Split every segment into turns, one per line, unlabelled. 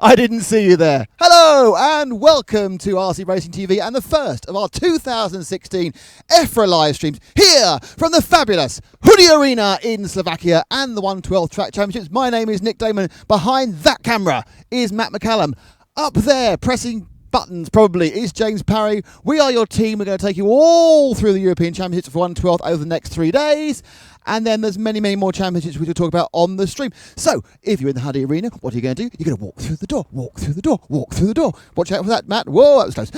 I didn't see you there. Hello and welcome to RC Racing TV and the first of our 2016 EFRA live streams here from the fabulous Hudy Arena in Slovakia and the 112 Track Championships. My name is Nick Damon. Behind that camera is Matt McCallum. Up there pressing buttons probably is James Parry. We are your team. We're going to take you all through the European Championships for 112 over the next 3 days. And then there's many, many more championships we will talk about on the stream. So, if you're in the Hudy Arena, what are you going to do? You're going to walk through the door, walk through the door, walk through the door. Watch out for that, Matt. Whoa, that was close.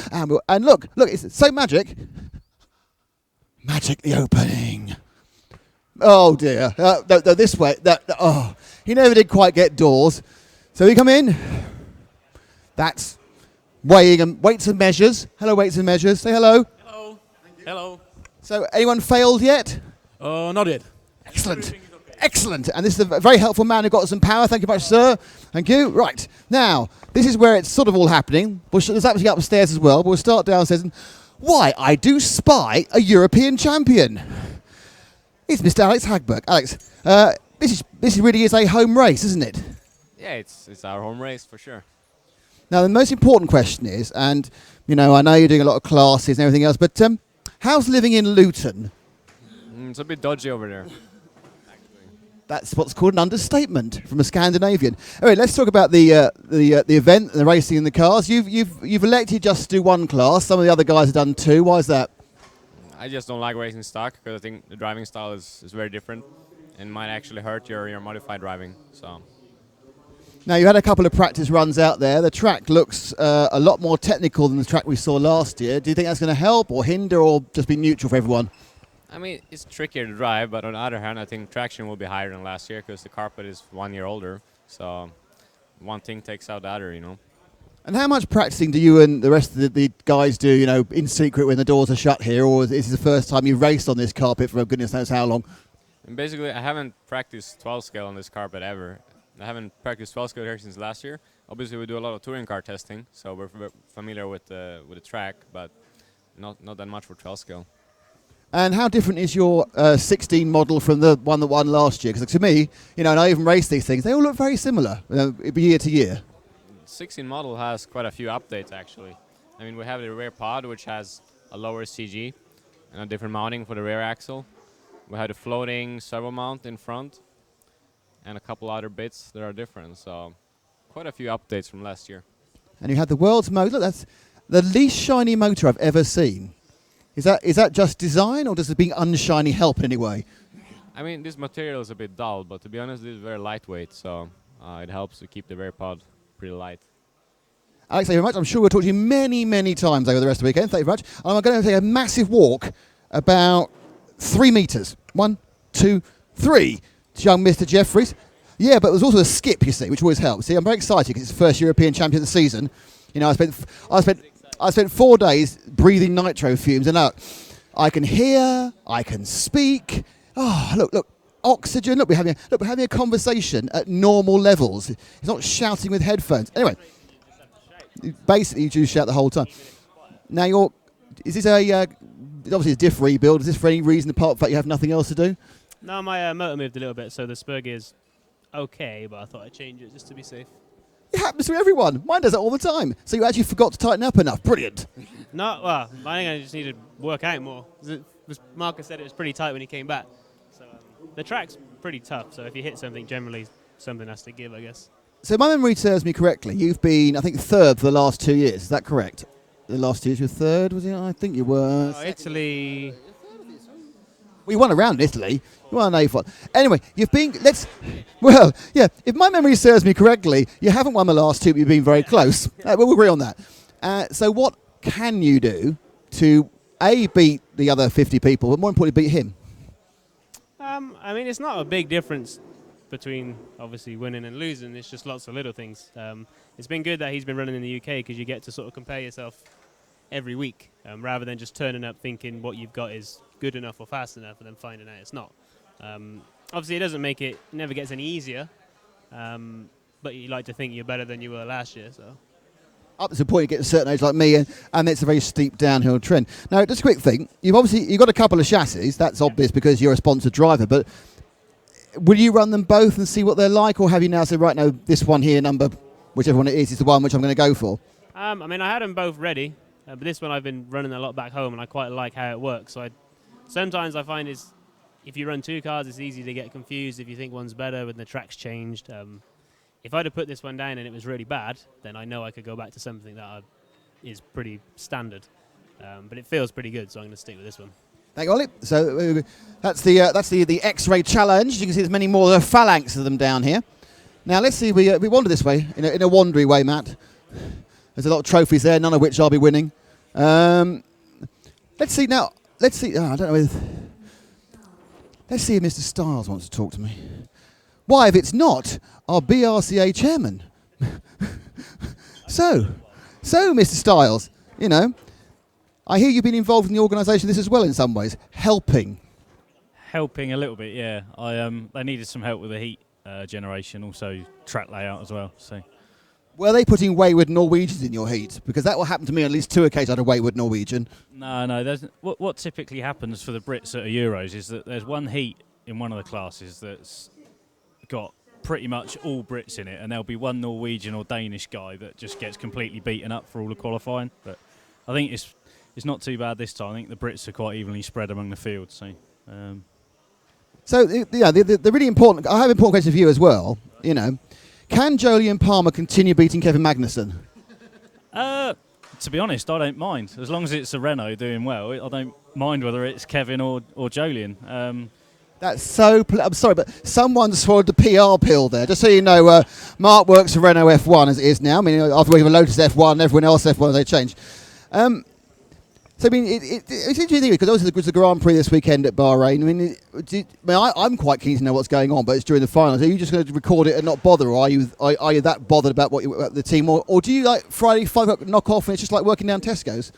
And look, it's so magic. Magic the opening. Oh, dear. No, this way. He never did quite get doors. So we come in. That's weighing and weights and measures. Hello, weights and measures. Say hello.
Hello. Hello.
So, anyone failed yet?
Not yet.
Excellent. Okay. Excellent. And this is a very helpful man who got some power. Thank you very much, sir. Thank you. Right. Now, this is where it's sort of all happening. There's actually upstairs as well, but we'll start downstairs. And why, I do spy a European champion. It's Mr. Alex Hagberg. Alex, this really is a home race, isn't it?
Yeah, it's our home race for sure.
Now, the most important question is, and, you know, I know you're doing a lot of classes and everything else, but how's living in Luton?
It's a bit dodgy over there.
That's what's called an understatement from a Scandinavian. Anyway, let's talk about the event, the racing in the cars. You've elected just to do one class. Some of the other guys have done two. Why is that?
I just don't like racing stock because I think the driving style is very different and might actually hurt your modified driving. So.
Now, you had a couple of practice runs out there. The track looks a lot more technical than the track we saw last year. Do you think that's going to help or hinder or just be neutral for everyone?
I mean, it's trickier to drive, but on the other hand, I think traction will be higher than last year because the carpet is 1 year older. So one thing takes out the other, you know.
And how much practicing do you and the rest of the guys do, you know, in secret when the doors are shut here, or is this the first time you've raced on this carpet for goodness knows how long?
And basically, I haven't practiced 12 scale on this carpet ever. I haven't practiced 12 scale here since last year. Obviously, we do a lot of touring car testing, so we're familiar with the track, but not that much for 12 scale.
And how different is your 16 model from the one that won last year? Because to me, you know, and I even race these things, they all look very similar year to year.
16 model has quite a few updates, actually. I mean, we have the rear pod, which has a lower CG and a different mounting for the rear axle. We have the floating servo mount in front and a couple other bits that are different. So quite a few updates from last year.
And you had the world's most, look, that's the least shiny motor I've ever seen. Is that just design, or does it being unshiny help in any way?
I mean, this material is a bit dull, but to be honest, this is very lightweight, so it helps to keep the rear pod pretty light.
Alex, thank you very much. I'm sure we'll talk to you many, many times over the rest of the weekend. Thank you very much. And I'm going to take a massive walk about 3 meters. 1, 2, 3. It's young Mr. Jeffries. Yeah, but there's also a skip, you see, which always helps. See, I'm very excited because it's the first European champion of the season. You know, I spent 4 days breathing nitro fumes, and I can hear, I can speak. Oh, look, oxygen. Look, we're having a conversation at normal levels. It's not shouting with headphones. Anyway, basically you do shout the whole time. Now, is this obviously a diff rebuild? Is this for any reason apart from the fact you have nothing else to do?
No, my motor moved a little bit, so the spur gear's okay, but I thought I'd change it just to be safe.
It happens to everyone. Mine does it all the time. So you actually forgot to tighten up enough. Brilliant.
No, well, I think I just need to work out more. Marcus said it was pretty tight when he came back. So the track's pretty tough, so if you hit something, generally something has to give, I guess. So
my memory serves me correctly. You've been, I think, third for the last 2 years. Is that correct? The last 2 years you were third, was it? I think you were.
Italy.
Well, you won around Italy. You won an A4. Anyway, you've been, if my memory serves me correctly, you haven't won the last 2, but you've been very close. We'll agree on that. So what can you do to, A, beat the other 50 people, but more importantly, beat him?
I mean, it's not a big difference between, obviously, winning and losing. It's just lots of little things. It's been good that he's been running in the UK because you get to sort of compare yourself every week rather than just turning up thinking what you've got is good enough or fast enough and then finding out it's not. Obviously, it doesn't make it, never gets any easier, but you like to think you're better than you were last year. So
up to the point you get to a certain age like me, and it's a very steep downhill trend. Now, just a quick thing. You've got a couple of chassis. That's obvious because you're a sponsored driver, but will you run them both and see what they're like, or have you now said, right, no, this one here, number whichever one it is the one which I'm going to go for.
I mean, I had them both ready, but this one I've been running a lot back home, and I quite like how it works. So sometimes I find if you run two cars, it's easy to get confused if you think one's better when the track's changed. If I'd have put this one down and it was really bad, then I know I could go back to something that is pretty standard. But it feels pretty good, so I'm going to stick with this one.
Thank you, Ollie. So that's the X-ray challenge. You can see there's many more phalanx of them down here. Now let's see. We wander this way in a wandery way, Matt. There's a lot of trophies there, none of which I'll be winning. Let's see now. Let's see. I don't know. Let's see if Mr. Styles wants to talk to me. Why, if it's not our BRCA chairman? So, Mr. Styles, you know, I hear you've been involved in the organisation of this as well in some ways, helping
a little bit, yeah. They needed some help with the heat generation, also track layout as well. So,
were they putting wayward Norwegians in your heat? Because that will happen to me on at least 2 occasions. I had a wayward Norwegian.
No. What typically happens for the Brits at Euros is that there's one heat in one of the classes that's got pretty much all Brits in it, and there'll be one Norwegian or Danish guy that just gets completely beaten up for all the qualifying. But I think it's not too bad this time. I think the Brits are quite evenly spread among the field. So,
the really important. I have an important question for you as well. You know, can Jolyon Palmer continue beating Kevin Magnussen?
To be honest, I don't mind as long as it's a Renault doing well. I don't mind whether it's Kevin or Jolyon.
That's so. I'm sorry, but someone swallowed the PR pill there. Just so you know, Mark works for Renault F1 as it is now. I mean, I've worked for Lotus F1, everyone else F1, they changed. So I mean, it's interesting because obviously there was the Grand Prix this weekend at Bahrain. I mean, I'm quite keen to know what's going on, but it's during the finals. Are you just going to record it and not bother, or are you that bothered about about the team, or do you like Friday 5 o'clock knock off and it's just like working down Tesco's?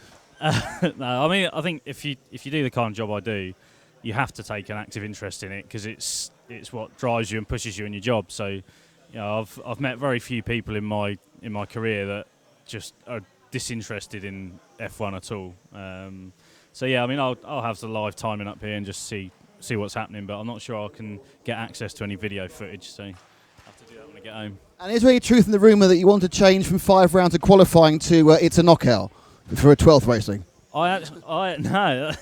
No, I mean, I think if you do the kind of job I do, you have to take an active interest in it because it's what drives you and pushes you in your job. So, you know, I've met very few people in my career that just are disinterested in F1 at all. So yeah, I mean, I'll have the live timing up here and just see what's happening, but I'm not sure I can get access to any video footage, so I'll have to do that when I get home.
And is there any truth in the rumour that you want to change from 5 rounds of qualifying to it's a knockout for a 12th racing?
No.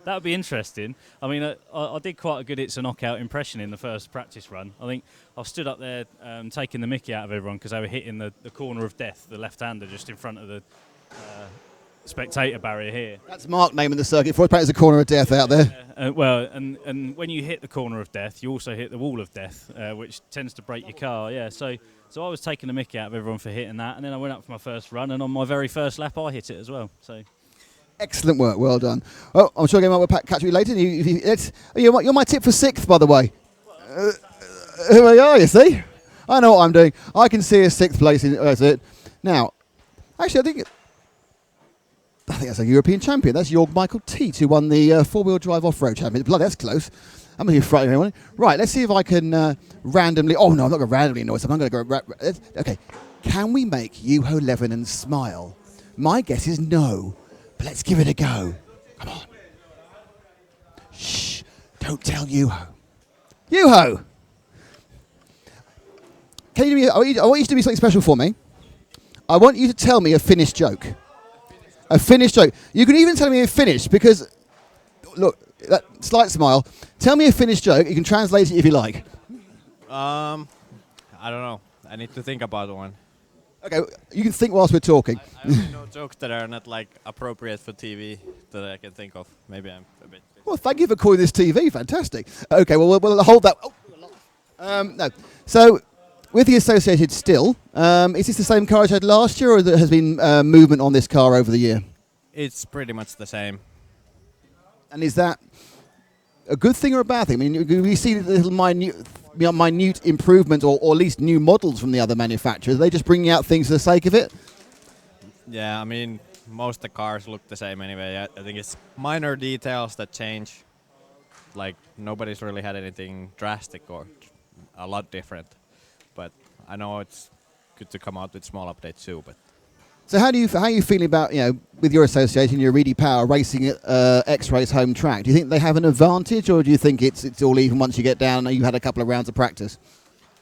That would be interesting. I mean, I did quite a good it's a knockout impression in the first practice run. I think I stood up there taking the mickey out of everyone because they were hitting the corner of death, the left-hander just in front of the spectator barrier here.
That's Mark naming the circuit for it. Apparently there's a corner of death out there.
And when you hit the corner of death, you also hit the wall of death, which tends to break your car. Yeah, so I was taking the mickey out of everyone for hitting that, and then I went up for my first run, and on my very first lap, I hit it as well. So.
Excellent work, well done. Oh, I'm sure we'll catch you later. You're my tip for 6th, by the way. Here we are, you see. I know what I'm doing. I can see a 6th place. That's it. Now, actually, I think that's a European champion. That's Jorg Michael Teat, who won the 4-wheel drive off-road championship. Blood, that's close. I'm going to be frightening anyone. Right, let's see if I can randomly... Oh, no, I'm not going to randomly annoy someone. I'm going to go... Okay. Can we make Juho Levonen smile? My guess is no. But let's give it a go. Come on. Shh. Don't tell Juho. Juho! Can you do me... I want you to do something special for me. I want you to tell me a Finnish joke. A Finnish joke. You can even tell me a Finnish because... Look, that slight smile. Tell me a Finnish joke. You can translate it if you like.
I don't know. I need to think about one.
Okay, you can think whilst we're talking.
I only know jokes that are not like appropriate for TV that I can think of. Maybe I'm a bit...
Well, thank you for calling this TV. Fantastic. Okay, well, we'll hold that. No. So, with the Associated still, is this the same car as I had last year, or there has been movement on this car over the year?
It's pretty much the same.
And is that a good thing or a bad thing? I mean, we see little minute improvements or at least new models from the other manufacturers. Are they just bringing out things for the sake of it?
Yeah, I mean, most of the cars look the same anyway. I think it's minor details that change. Like, nobody's really had anything drastic or a lot different. But I know it's good to come out with small updates too. But
so how are you feeling about, with your association, your Reedy Power racing at X-Race home track? Do you think they have an advantage, or do you think it's all even once you get down and you had a couple of rounds of practice?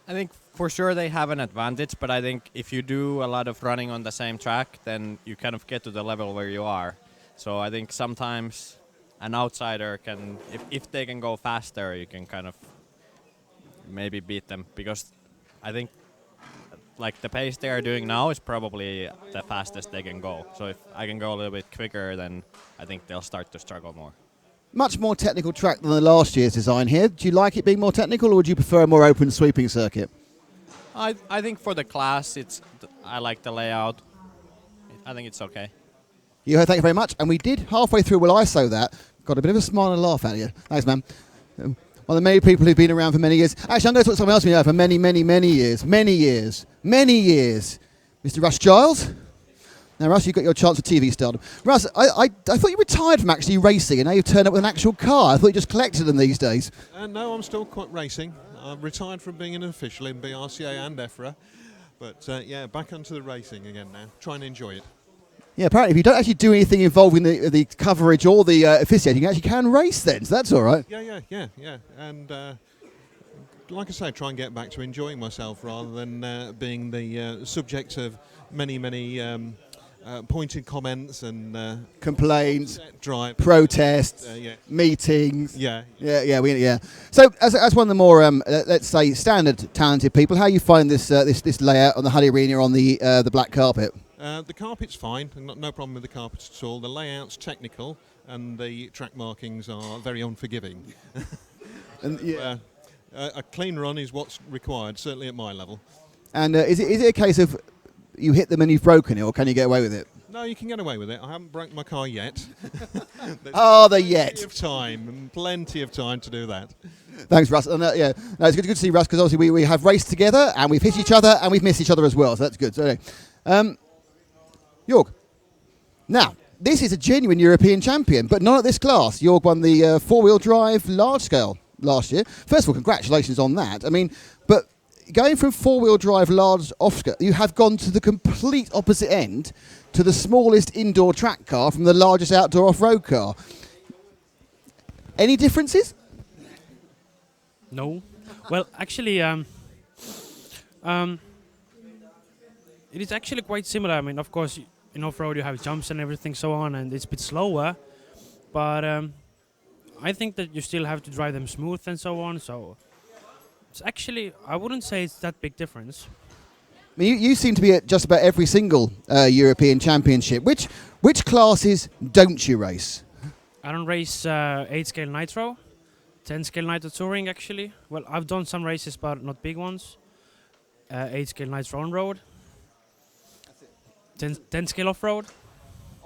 I think for sure they have an advantage, but I think if you do a lot of running on the same track, then you kind of get to the level where you are. So I think sometimes an outsider can, if they can go faster, you can kind of maybe beat them, because I think like the pace they are doing now is probably the fastest they can go. So if I can go a little bit quicker, then I think they'll start to struggle more.
Much more technical track than the last year's design here. Do you like it being more technical, or would you prefer a more open sweeping circuit?
I think for the class, I like the layout. I think it's okay.
Thank you very much. And we did halfway through, while I saw that, got a bit of a smile and a laugh out of you. Thanks, man. One of the many people who've been around for many years. Actually, I'm going to talk to someone else who's been around for many, many, many years. Many years. Many years. Mr. Russ Giles. Now, Russ, you've got your chance for TV stardom. Russ, I thought you retired from actually racing, and now you've turned up with an actual car. I thought you just collected them these days.
No, I'm still quite racing. I've retired from being an official in BRCA and EFRA. But, yeah, back onto the racing again now. Try and enjoy it.
Yeah, apparently if you don't actually do anything involving the coverage or the officiating, you actually can race then, so that's all right.
Yeah. And like I say, try and get back to enjoying myself rather than being the subject of many pointed comments and
complaints,
drive
protests, meetings.
Yeah.
So, as one of the more let's say standard talented people, how you find this layout on the Hudy Arena on the black carpet?
The carpet's fine, no problem with the carpet at all. The layout's technical, and the track markings are very unforgiving.
And
a clean run is what's required, certainly at my level.
And is it a case of you hit them and you've broken it, or can you get away with it?
No, you can get away with it. I haven't broken my car yet.
The yet.
Plenty of time to do that.
Thanks, Russ. And, it's good to see Russ, because obviously we have raced together and we've hit each other and we've missed each other as well, so that's good. So, anyway, Jorg. Now, this is a genuine European champion, but not at this class. Jorg won the four-wheel drive large scale last year. First of all, congratulations on that. I mean, but going from four-wheel drive large off-scale, you have gone to the complete opposite end, to the smallest indoor track car from the largest outdoor off-road car. Any differences?
No. Well, actually, it is actually quite similar. I mean, of course, in off-road you have jumps and everything so on, and it's a bit slower. But I think that you still have to drive them smooth and so on. So it's actually, I wouldn't say it's that big difference.
I mean, you seem to be at just about every single European championship. Which classes don't you race?
I don't race 8-scale Nitro, 10-scale Nitro Touring actually. Well, I've done some races, but not big ones. 8-scale Nitro on-road. 10-scale off-road.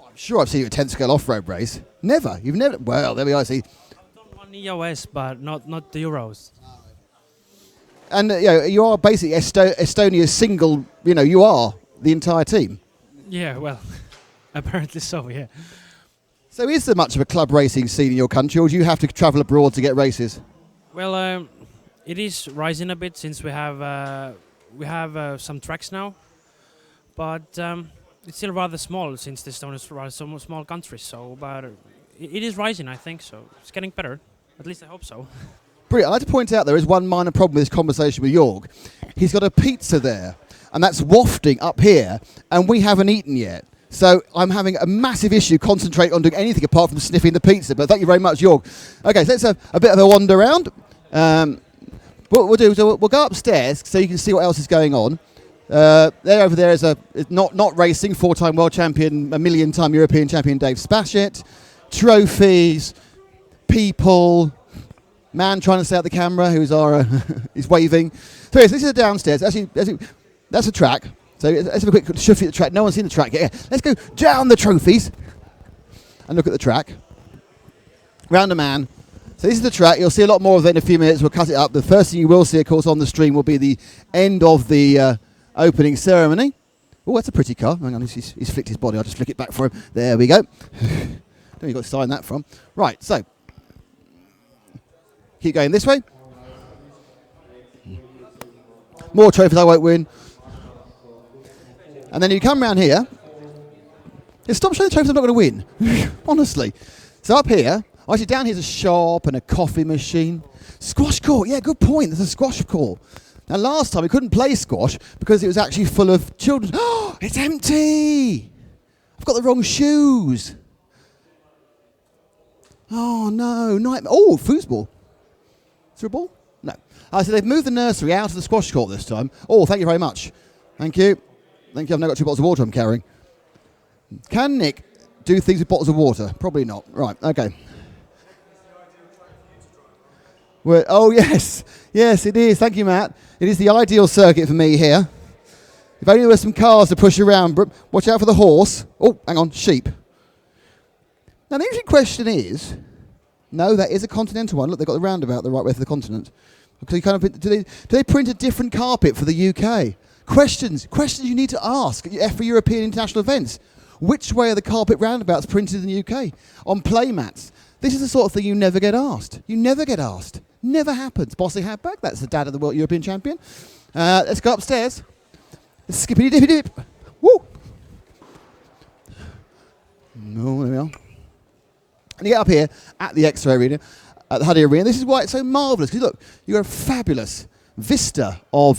I'm sure I've seen you at a 10-scale off-road race. Never. You've never. Well, there we are. See.
I've done one EOS, but not the Euros.
And you are basically Estonia's single. You are the entire team.
Yeah, well, apparently so. Yeah.
So, is there much of a club racing scene in your country, or do you have to travel abroad to get races?
Well, it is rising a bit since we have some tracks now, but it's still rather small since Estonia is rather small country. So, but it is rising, I think. So it's getting better. At least I hope so.
Brilliant. I'd like to point out there is one minor problem with this conversation with Jorg. He's got a pizza there, and that's wafting up here, and we haven't eaten yet. So I'm having a massive issue concentrating on doing anything apart from sniffing the pizza. But thank you very much, Jorg. Okay, so let's have a bit of a wander around. What we'll do is we'll go upstairs so you can see what else is going on. There over there is not racing, 4-time world champion, a million-time European champion Dave Spashett. Trophies, people, man trying to stay out the camera who's he's waving. So yes, this is downstairs. Actually, that's a track. So let's have a quick shuffle at the track. No one's seen the track yet. Yeah. Let's go down the trophies and look at the track. Round a man. So this is the track. You'll see a lot more of it in a few minutes. We'll cut it up. The first thing you will see, of course, on the stream will be the end of the opening ceremony. Oh, that's a pretty car. Hang on, he's flicked his body. I'll just flick it back for him. There we go. Don't you got to sign that from. Right, so keep going this way. More trophies I won't win. And then you come round here. Yeah, stop showing the trophies I'm not going to win. Honestly. So up here, actually down here's a shop and a coffee machine. Squash court, yeah, good point. There's a squash court. Now, last time we couldn't play squash because it was actually full of children. Oh, it's empty! I've got the wrong shoes. Oh, no. Nightmare. Oh, foosball. Is there a ball? No. So they've moved the nursery out of the squash court this time. Oh, thank you very much. Thank you. Thank you. I've now got 2 bottles of water I'm carrying. Can Nick do things with bottles of water? Probably not. Right, okay. Oh, yes. Yes, it is. Thank you, Matt. It is the ideal circuit for me here. If only there were some cars to push around. Watch out for the horse. Oh, hang on, sheep. Now, the interesting question is, no, that is a continental one. Look, they've got the roundabout the right way for the continent. Because you kind of, do they print a different carpet for the UK? Questions you need to ask at EFRA European International events. Which way are the carpet roundabouts printed in the UK? On playmats. This is the sort of thing you never get asked. You never get asked. Never happens. Bossy Hatback, that's the dad of the World European Champion. Let's go upstairs. Skippity dippy dip. Woo! No, there we are. And you get up here at the X-Ray Arena, at the Hudy Arena. This is why it's so marvellous. Because look, you've got a fabulous vista of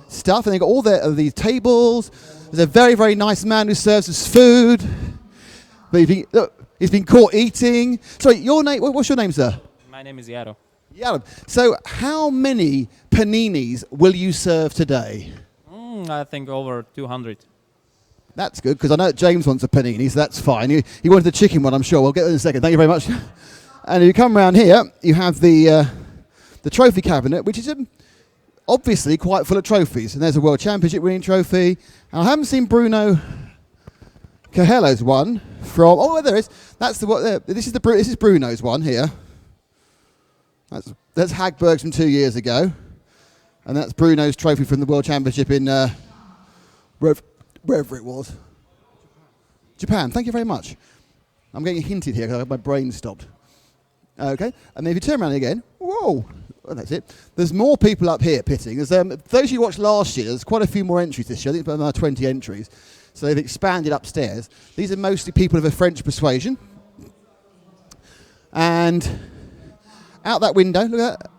stuff. And they've got all these tables. There's a very, very nice man who serves us food. But he's been caught eating. Sorry, your name? What's your name, sir?
My name is Yaro.
Yaro. So how many paninis will you serve today?
I think over 200.
That's good, because I know that James wants a panini, so that's fine. He wanted the chicken one, I'm sure. We'll get there in a second. Thank you very much. And if you come round here, you have the trophy cabinet, which is obviously quite full of trophies. And there's a World Championship winning trophy. And I haven't seen Bruno Cahello's one from... Oh, there is. That's this is Bruno's one here. That's Hagberg's from 2 years ago. And that's Bruno's trophy from the World Championship in... wherever it was. Japan, thank you very much. I'm getting hinted here because my brain stopped. Okay, and then if you turn around again, whoa, well, that's it. There's more people up here pitting. There's, those you watched last year, there's quite a few more entries this year. I think it's about 20 entries. So they've expanded upstairs. These are mostly people of a French persuasion. And out that window, look at that.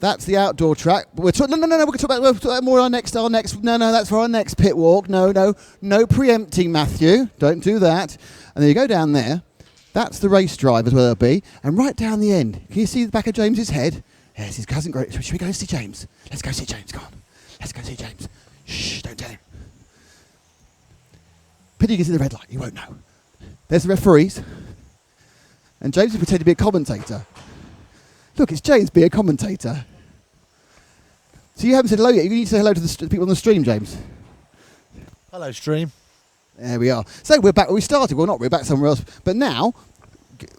That's the outdoor track. But we're no. We're going to talk about more on our next. No, that's for our next pit walk. No preempting, Matthew. Don't do that. And then you go down there. That's the race drivers where they'll be. And right down the end, can you see the back of James's head? Yes, his cousin. Great. Should we go and see James? Let's go see James. Come on. Let's go see James. Shh! Don't tell him. Pity you can see the red light. You won't know. There's the referees. And James is pretending to be a commentator. Look, it's James being a commentator. So you haven't said hello yet. You need to say hello to the people on the stream, James.
Hello, stream.
There we are. So we're back where we started. Well, not. We're back somewhere else. But now,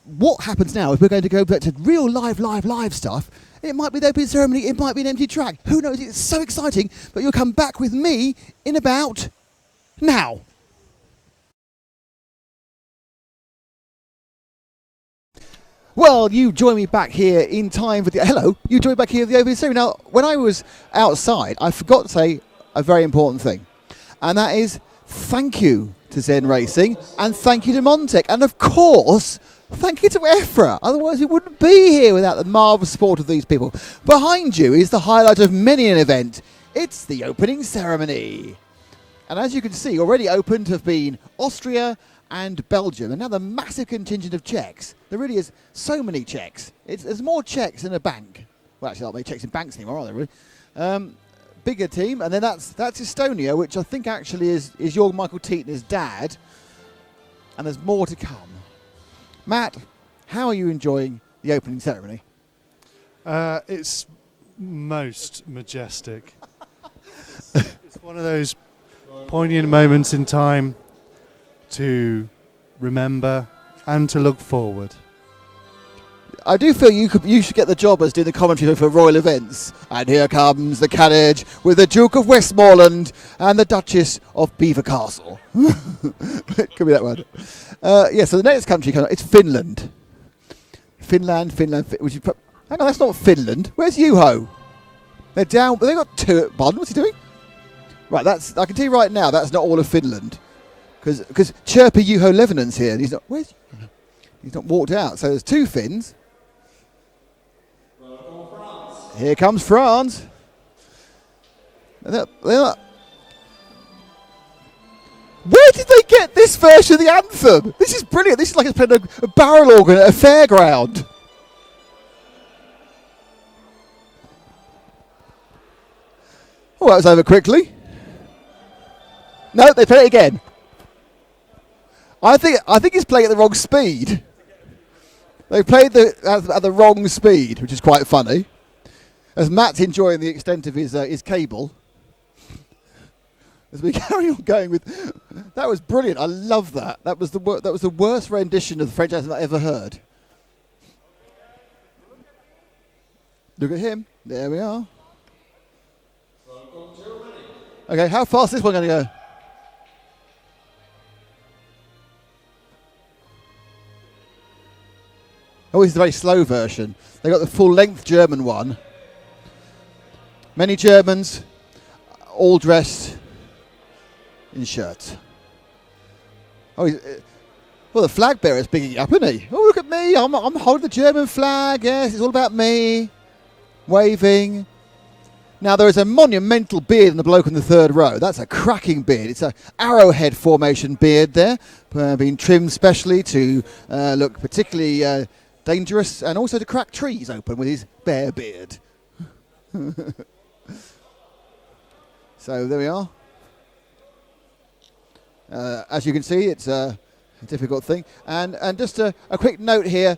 what happens now is we're going to go back to real live stuff. It might be the opening ceremony. It might be an empty track. Who knows? It's so exciting. But you'll come back with me in about now. Well, you join me back here in time for the... Hello, you join me back here for the opening ceremony. Now, when I was outside, I forgot to say a very important thing. And that is thank you to Zen Racing and thank you to Montec. And, of course, thank you to EFRA. Otherwise, we wouldn't be here without the marvellous support of these people. Behind you is the highlight of many an event. It's the opening ceremony. And as you can see, already opened have been Austria and Belgium, and now the massive contingent of Czechs. There really is so many Czechs. There's more Czechs in a bank. Well, actually, not many Czechs in banks anymore, are there really? Bigger team, and then that's Estonia, which I think actually is Jorg Michael Tietner's dad. And there's more to come. Matt, how are you enjoying the opening ceremony?
It's most majestic. It's one of those poignant moments in time to remember and to look forward.
I do feel you should get the job as doing the commentary for royal events. And here comes the carriage with the Duke of Westmoreland and the Duchess of Belvoir Castle. It could be that one. So the next country, it's Finland. Finland. Hang on, that's not Finland. Where's Juho? They're down. They've got two at Bonn. What's he doing? Right, I can tell you right now, that's not all of Finland. Because Chirpy Juho Levinen's here. And he's not walked out. So there's two Finns. Here comes France. Where did they get this version of the anthem? This is brilliant. This is like it's playing a barrel organ at a fairground. Oh, that was over quickly. No, they play it again. I think it's playing at the wrong speed. They played at the wrong speed, which is quite funny. As Matt's enjoying the extent of his cable. As we carry on going with, that was brilliant. I love that. That was the worst rendition of the French anthem I ever heard. Look at him. There we are. Okay, how fast is this one going to go? Oh, this is the very slow version. They got the full-length German one. Many Germans, all dressed in shirts. Oh, well, the flag bearer's bigging up, isn't he? Oh, look at me! I'm holding the German flag. Yes, it's all about me. Waving. Now, there is a monumental beard in the bloke in the third row. That's a cracking beard. It's a arrowhead formation beard there, being trimmed specially to look particularly dangerous and also to crack trees open with his bare beard. So there we are. As you can see, it's a difficult thing. And just a quick note here.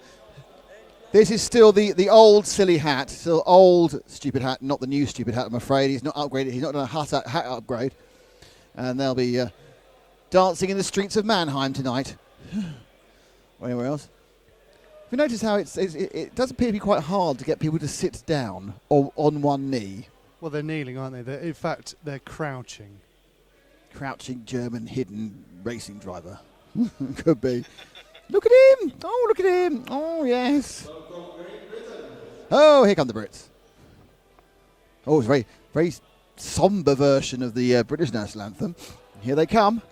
This is still the old silly hat, still old stupid hat, not the new stupid hat, I'm afraid. He's not upgraded. He's not done a hat upgrade. And they'll be dancing in the streets of Mannheim tonight. Or anywhere else. Have you noticed how it does appear to be quite hard to get people to sit down or on one knee?
Well, they're kneeling, aren't they? In fact, they're crouching.
Crouching German hidden racing driver. Could be. Look at him! Oh, look at him! Oh, yes. Oh, here come the Brits. Oh, it's a very, very sombre version of the British national anthem. Here they come.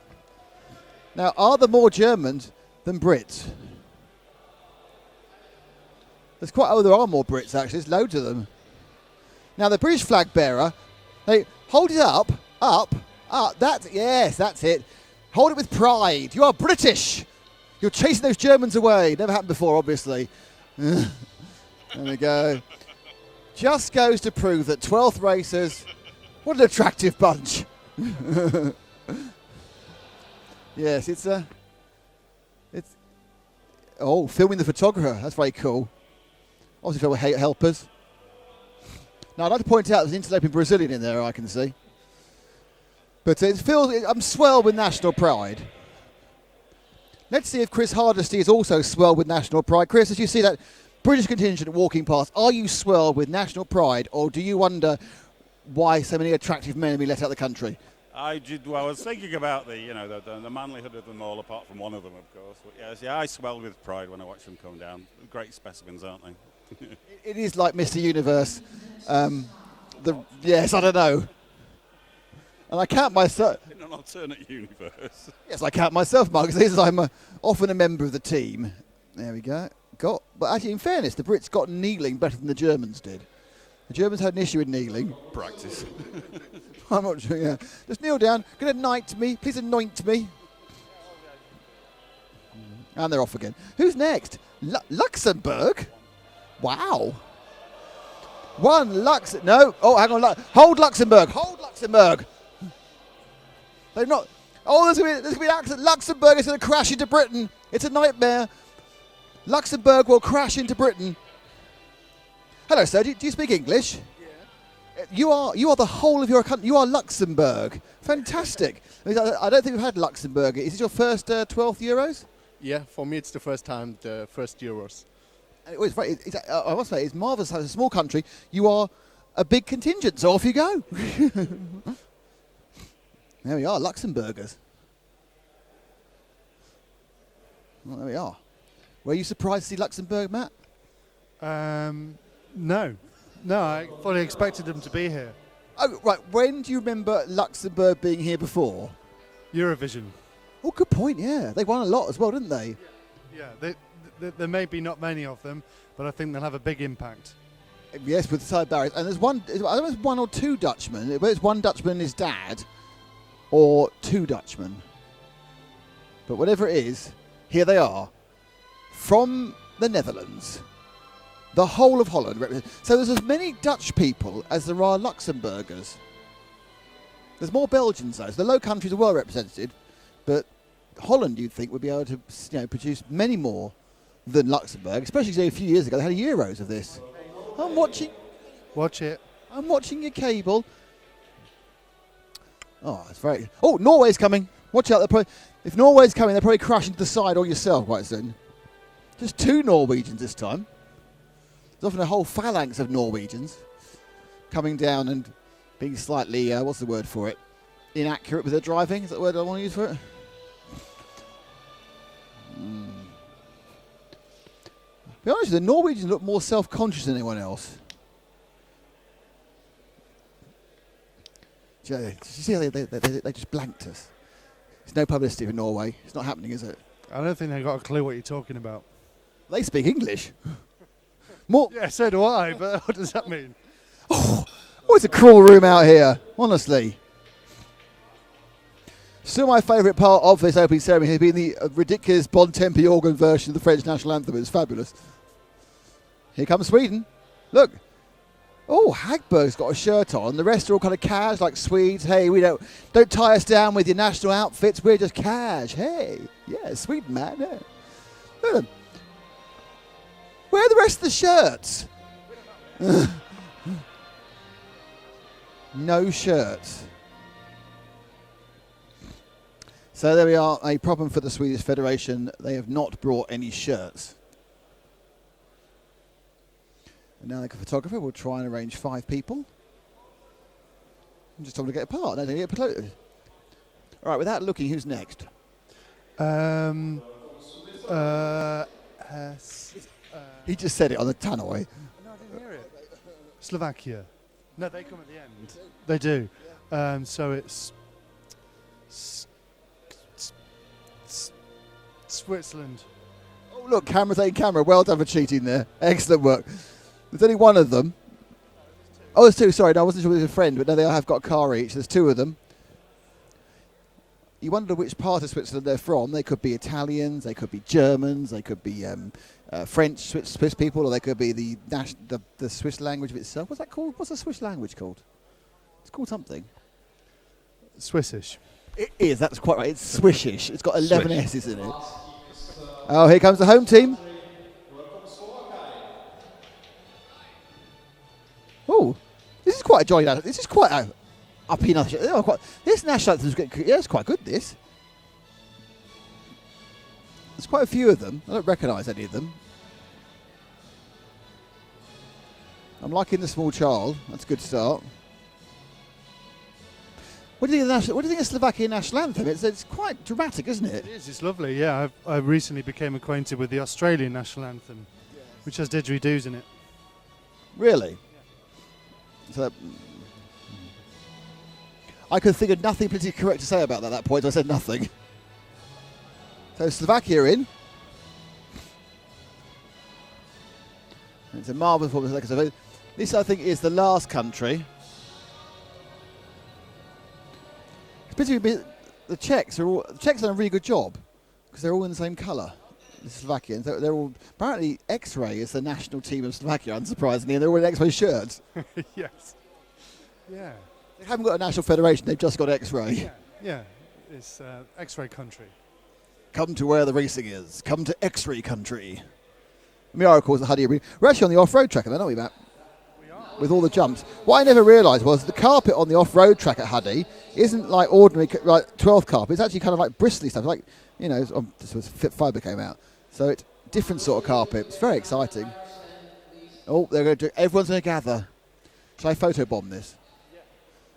Now, are there more Germans than Brits? There are more Brits, actually. There's loads of them. Now, the British flag bearer, they hold it up. That's it. Hold it with pride. You are British. You're chasing those Germans away. Never happened before, obviously. There we go. Just goes to prove that 12th racers, what an attractive bunch. Yes, it's filming the photographer. That's very cool. Obviously, for helpers. Now, I'd like to point out there's an interloping Brazilian in there, I can see. But I'm swelled with national pride. Let's see if Chris Hardesty is also swelled with national pride. Chris, as you see that British contingent walking past, are you swelled with national pride, or do you wonder why so many attractive men have been let out of the country?
I was thinking about the manlyhood of them all, apart from one of them, of course. But yes, I swelled with pride when I watched them come down. Great specimens, aren't they?
It is like Mr. Universe. Yes, I don't know. And I count myself...
In an alternate universe.
Yes, I count myself, Mark, because I'm often a member of the team. There we go. But actually, in fairness, the Brits got kneeling better than the Germans did. The Germans had an issue with kneeling.
Practice.
I'm not sure, yeah. Just kneel down. Can you anoint me? Please anoint me. And they're off again. Who's next? Luxembourg? Wow. No. Oh, hang on. Hold Luxembourg. They're not. Oh, there's going to be an accident. Luxembourg is going to crash into Britain. It's a nightmare. Luxembourg will crash into Britain. Hello, sir. Do you speak English? Yeah. You are the whole of your country. You are Luxembourg. Fantastic. I don't think we've had Luxembourg. Is it your first 12th Euros?
Yeah, for me it's the first time, the first Euros.
I must say, it's marvellous. As a small country, you are a big contingent, so off you go. There we are, Luxembourgers. Well, there we are. Were you surprised to see Luxembourg, Matt?
No, I fully expected them to be here.
Oh, right. When do you remember Luxembourg being here before?
Eurovision.
Oh, good point, yeah. They won a lot as well, didn't they?
Yeah, there may be not many of them, but I think they'll have a big impact.
Yes, with side barriers. And there's one, I don't know if it's one or two Dutchmen, whether it's one Dutchman and his dad, or two Dutchmen. But whatever it is, here they are, from the Netherlands. The whole of Holland. So there's as many Dutch people as there are Luxembourgers. There's more Belgians though. So the Low Countries are well represented, but Holland, you'd think, would be able to produce many more than Luxembourg, especially a few years ago. They had Euros of this. I'm watching.
Watch it.
I'm watching your cable. Oh, it's very... Oh, Norway's coming. Watch out. If Norway's coming, they're probably crashing to the side or yourself quite soon. Just two Norwegians this time. There's often a whole phalanx of Norwegians coming down and being slightly, what's the word for it? Inaccurate with their driving. Is that the word I want to use for it? To be honest, the Norwegians look more self-conscious than anyone else. Did you see how they just blanked us? There's no publicity for Norway. It's not happening, is it?
I don't think they've got a clue what you're talking about.
They speak English. More.
Yeah, so do I, but what does that mean?
Oh, it's a cruel room out here, honestly. Still my favourite part of this opening ceremony has been the ridiculous Bon Tempi organ version of the French national anthem. It's fabulous. Here comes Sweden. Look. Oh, Hagberg's got a shirt on. The rest are all kind of cash, like Swedes. Hey, we don't tie us down with your national outfits. We're just cash. Hey, yeah, Sweden, man. Yeah. Look at them. Where are the rest of the shirts? No shirts. So there we are, a problem for the Swedish Federation. They have not brought any shirts. And now the photographer will try and arrange 5 people. I'm just told to get a part. No, they get promoted. All right, without looking, who's next? He just said it on the tannoy.
No, I didn't hear it. Slovakia. No, they come at the end. They do. So it's Switzerland.
Oh, look, camera's a camera. Well done for cheating there. Excellent work. There's only one of them. Oh, there's two. Sorry, no, I wasn't sure it was a friend, but no, they all have got a car each. There's 2 of them. You wonder which part of Switzerland they're from. They could be Italians, they could be Germans, they could be French, Swiss people, or they could be the Swiss language of itself. What's that called? What's the Swiss language called? It's called something.
Swissish.
It is, that's quite right. It's Swishish. It's got 11 S's in it. Oh, here comes the home team. Oh, this is quite a jolly. This is quite a uppy national. This national anthem is it's quite good. This. There's quite a few of them. I don't recognise any of them. I'm liking the small child. That's a good start. What do you think of the Slovakian national anthem? It's quite dramatic, isn't it?
It is. It's lovely. Yeah, I recently became acquainted with the Australian national anthem, which has didgeridoos in it.
Really? So I could think of nothing politically correct to say about that at that point, so I said nothing. So Slovakia in. And it's a marvellous performance. So this, I think, is the last country. Particularly, the Czechs are done a really good job because they're all in the same colour. The Slovakians, they're all apparently X-Ray is the national team of Slovakia, unsurprisingly, and they're all in X-Ray shirts.
Yes. Yeah.
They haven't got a national federation; they've just got X-Ray.
Yeah. Yeah. It's X-Ray country.
Come to where the racing is. Come to X-Ray country. We are, of course, the Hudy Arena. We're actually on the off-road track, aren't we, Matt?
We are.
With all the jumps. What I never realised was the carpet on the off-road track at Hudy isn't like ordinary, like 12th carpet. It's actually kind of like bristly stuff. Like, you know, this was Fit Fibre came out. So it's different sort of carpet. It's very exciting. Oh, they're going to. Everyone's going to gather. Shall I photobomb this?
Yeah.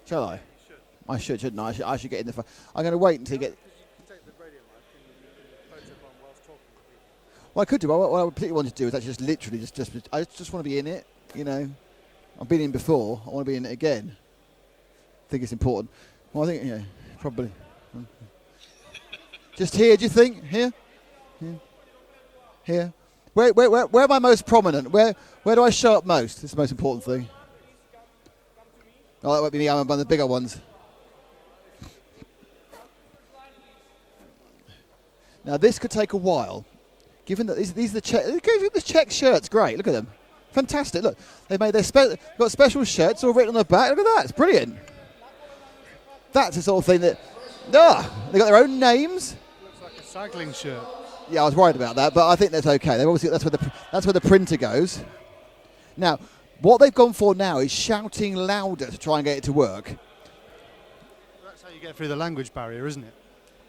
Shall I? I should, shouldn't I? I should get in the. I'm going to wait until you get. Well, I could do. What I particularly want to do is actually just literally just. I just want to be in it. You know, I've been in before. I want to be in it again. I think it's important. Well, I think yeah, probably. Just here, do you think? Here? Here. Where am I most prominent? Where do I show up most? It's the most important thing. Oh, that won't be me. I'm one of the bigger ones. Now this could take a while, given that these are the check shirts. Great, look at them, fantastic. Look, they made got special shirts all written on the back. Look at that, it's brilliant. That's the sort of thing that, they got their own names.
Looks like a cycling shirt.
Yeah, I was worried about that, but I think that's okay. They've obviously that's where the printer goes. Now, what they've gone for now is shouting louder to try and get it to work.
That's how you get through the language barrier, isn't it?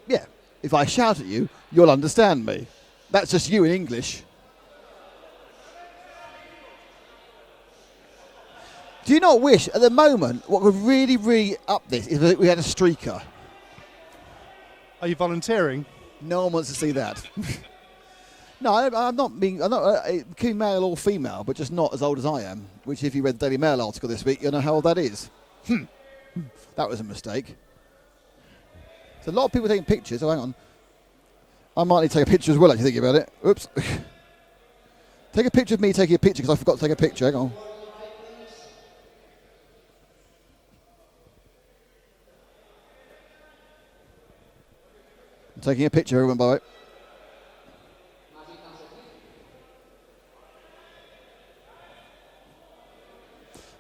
Yeah. If I shout at you, you'll understand me. That's just you in English. Do you not wish, at the moment, what would really, really up this is if we had a streaker?
Are you volunteering?
No one wants to see that. No, I'm not male or female, but just not as old as I am. Which, if you read the Daily Mail article this week, you know how old that is. That was a mistake. A lot of people taking pictures. Oh, hang on. I might need to take a picture as well, actually, thinking about it. Oops. Take a picture of me taking a picture, because I forgot to take a picture. Hang on. I'm taking a picture, everyone, by the way.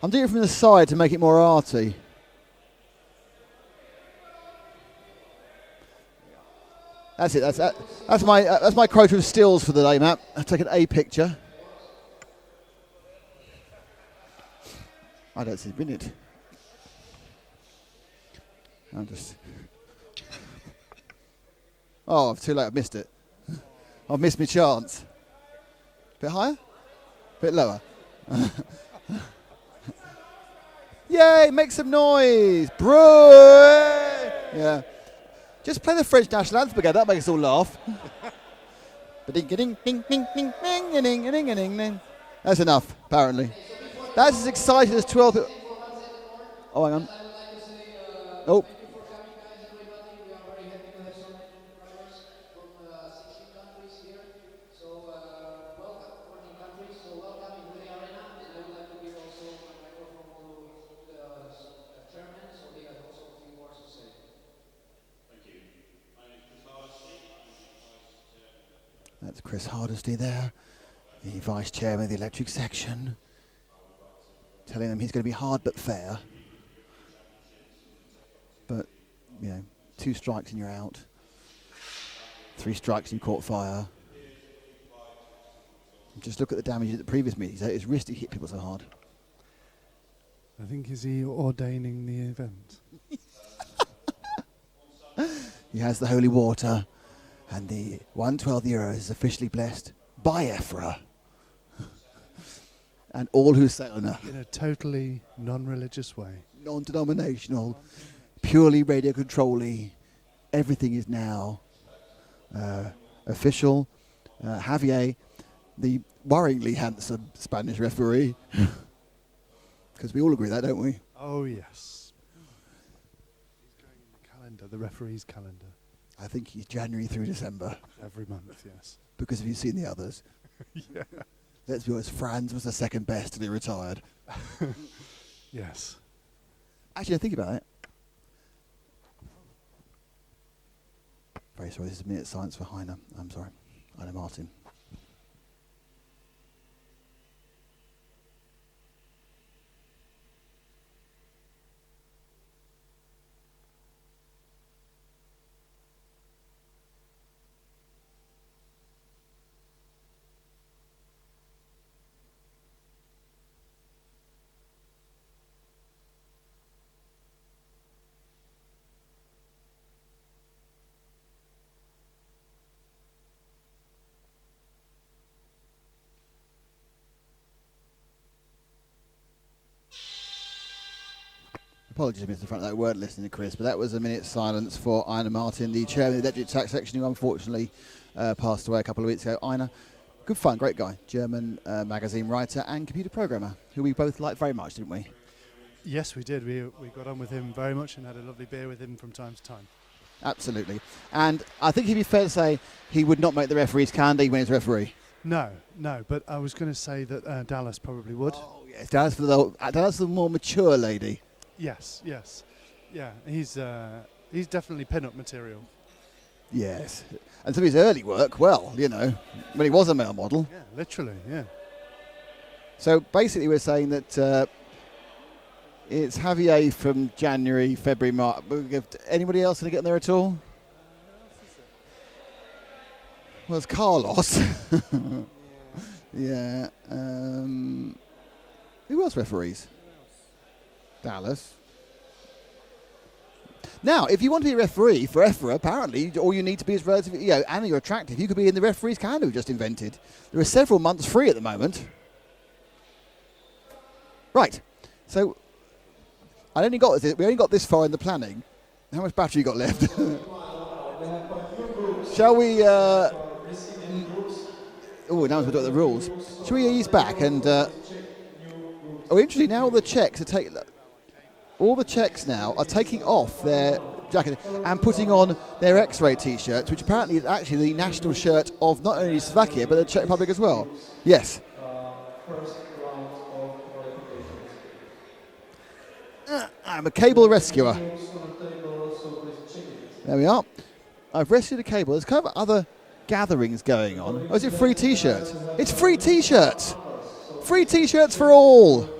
I'm doing it from the side to make it more arty. That's it. That's my quota of stills for the day, Matt. I've taken a picture. I don't see it in it. Oh, I'm too late. I've missed it. I've missed my chance. Bit higher? Bit lower. Yay! Make some noise. Bro! Yeah. Just play the French national anthem again. That makes us all laugh. That's enough, apparently. That's as exciting as 12. Oh, hang on. Oh. That's Chris Hardesty there, the vice chairman of the electric section, telling them he's going to be hard but fair. But, 2 strikes and you're out. 3 strikes and you caught fire. Just look at the damage at the previous meetings. His wrist, he hit people so hard.
I think, is he ordaining the event?
He has the holy water. And the 112 euros is officially blessed by EFRA. And all who say on her.
In a totally non-religious way.
Non-denominational, purely radio control-y. Everything is now official. Javier, the worryingly handsome Spanish referee. Because we all agree that, don't we?
Oh, yes. He's going in the calendar, the referee's calendar.
I think he's January through December.
Every month, yes.
Because have you seen the others?
Yeah.
Let's be honest, Franz was the second best till he retired.
Yes.
Actually, I think about it. Very sorry, this is a minute of silence for Heine. I'm sorry. Heine Martin. Apologies, Mr. Front, that weren't listening to Chris, but that was a minute's silence for Heine Martin, the chairman of the electric tax section, who unfortunately passed away a couple of weeks ago. Heine, good fun, great guy, German magazine writer and computer programmer, who we both liked very much, didn't we?
Yes, we did. We got on with him very much and had a lovely beer with him from time to time.
Absolutely. And I think it'd be fair to say he would not make the referee's candy when he's referee.
No, but I was going to say that Dallas probably would.
Oh, yes, that's for the more mature lady.
Yes. Yeah, he's definitely pin-up material.
Yes. And some of his early work, well, when he was a male model.
Yeah, literally, yeah.
So basically we're saying that it's Javier from January, February, March. Anybody else going to get in there at all? Well, it's Carlos. Yeah. Who else referees? Dallas. Now, if you want to be a referee for EFRA, apparently all you need to be is relatively, and you're attractive. You could be in the referees calendar we just invented. There are several months free at the moment. Right. So we only got this far in the planning. How much battery you got left? Shall we? Now we've got the rules. Shall we ease back and? Interestingly, now all the Czechs now are taking off their jacket and putting on their X-ray T-shirts, which apparently is actually the national shirt of not only Slovakia but the Czech Republic as well. Yes. I'm a cable rescuer. There we are. I've rescued a cable. There's kind of other gatherings going on. Oh, is it free T-shirts? It's free T-shirts. Free T-shirts for all.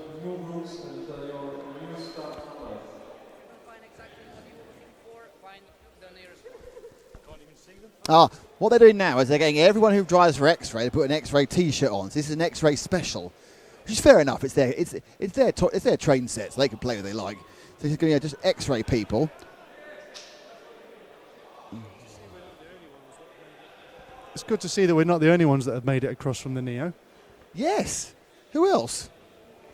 What they're doing now is they're getting everyone who drives for X-ray to put an X-ray T-shirt on. So this is an X-ray special, which is fair enough. It's their train set, so they can play what they like. So it's going to be just X-ray people.
It's good to see that we're not the only ones that have made it across from the Neo.
Yes. Who else?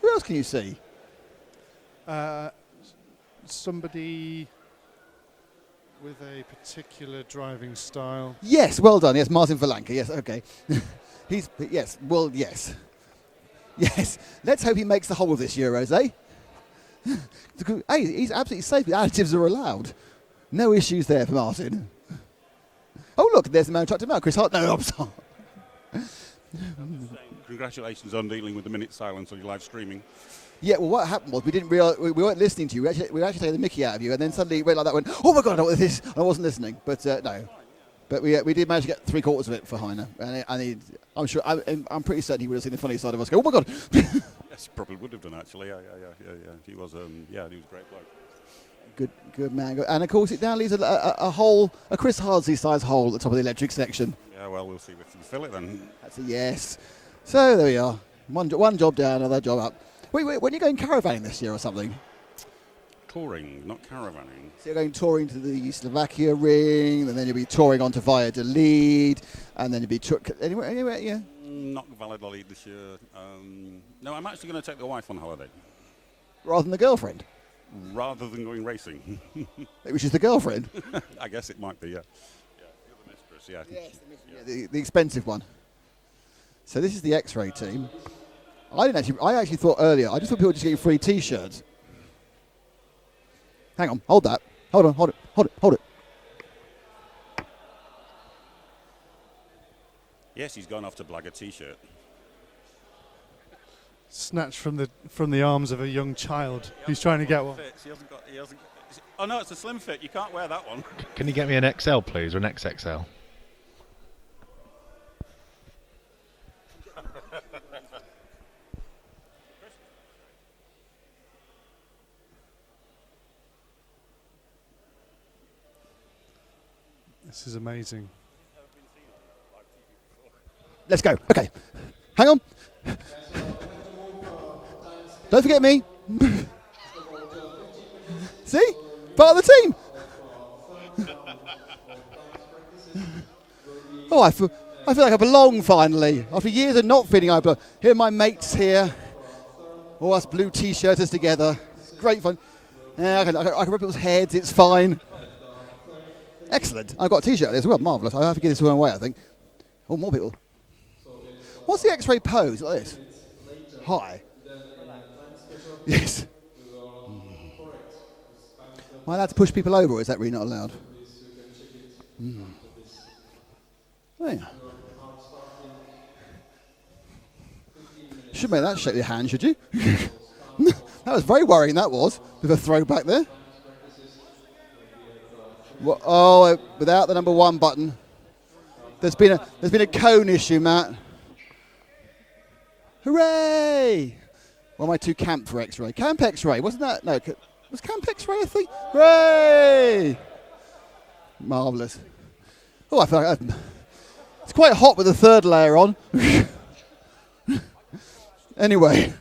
Who else can you see?
Somebody with a particular driving style.
Yes, well done. Yes, Martin Valanka. Yes, okay. Yes. Yes. Let's hope he makes the whole of this Euros, eh? Hey, he's absolutely safe. The additives are allowed. No issues there for Martin. Oh, look, there's the man trucked him out. Chris Hart. No, I'm sorry.
Congratulations on dealing with the minute silence on your live streaming.
Yeah, well, what happened was we didn't realize we weren't listening to you. We were actually taking the mickey out of you, and then suddenly it went like that. Went, oh my God, I know what this is. I wasn't listening, but no. But we did manage to get 3/4 of it for Heine, and I'm sure I'm pretty certain he would have seen the funny side of us. Go, oh my God.
Yes, he probably would have done actually. Yeah. He was a great bloke.
Good man. And of course, it now leaves a hole, a Chris Hardsley size hole at the top of the electric section.
Yeah, well, we'll see if we can fill it then.
That's a yes. So there we are. One job down, another job up. Wait, when are you going caravanning this year or something?
Touring, not caravanning.
So you're going touring to the Slovakia ring, and then you'll be touring on to Valladolid, and then you'll be anywhere, yeah.
Not Valladolid this year. No, I'm actually going to take the wife on holiday.
Rather than the girlfriend?
Rather than going racing.
Which is the girlfriend?
I guess it might be, yeah. Yeah, the other mistress, yeah.
Yes, the expensive one. So this is the X-ray team. I actually thought earlier, I just thought people were just getting free T-shirts. Hang on, hold that. Hold it.
Yes, he's gone off to blag a T-shirt.
Snatched from the arms of a young child who's trying to get one.
He hasn't. Oh no, it's a slim fit. You can't wear that one.
Can you get me an XL, please, or an XXL?
This is amazing.
Let's go. Okay. Hang on. Don't forget me. See? Part of the team. Oh, I feel like I belong finally. After years of not feeling I belong. Here are my mates here. All us blue T-shirters together. It's great fun. Yeah, I can rub people's heads. It's fine. Excellent. I've got a T-shirt as well. Marvellous. I have to get this one away, I think. Oh, more people. What's the X-ray pose like this? Hi. Yes. Am I allowed to push people over, or is that really not allowed? Oh, yeah. Should make that shake your hand, should you? That was very worrying, that was, with a throwback there. Oh, without the number 1 button. There's been a cone issue, Matt. Hooray! What am I too camp for X-ray? Camp X-ray, wasn't that? No, was Camp X-ray a thing? Hooray! Marvellous. Oh, I feel like it's quite hot with the 3rd layer on. Anyway,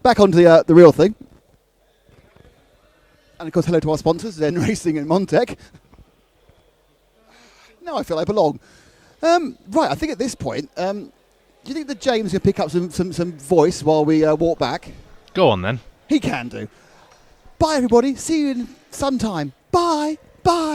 back onto the real thing. And of course, hello to our sponsors, Zen Racing and Montec. Now I feel I belong. Right, I think at this point, do you think that James can pick up some voice while we walk back?
Go on then.
He can do. Bye, everybody. See you in some time. Bye. Bye.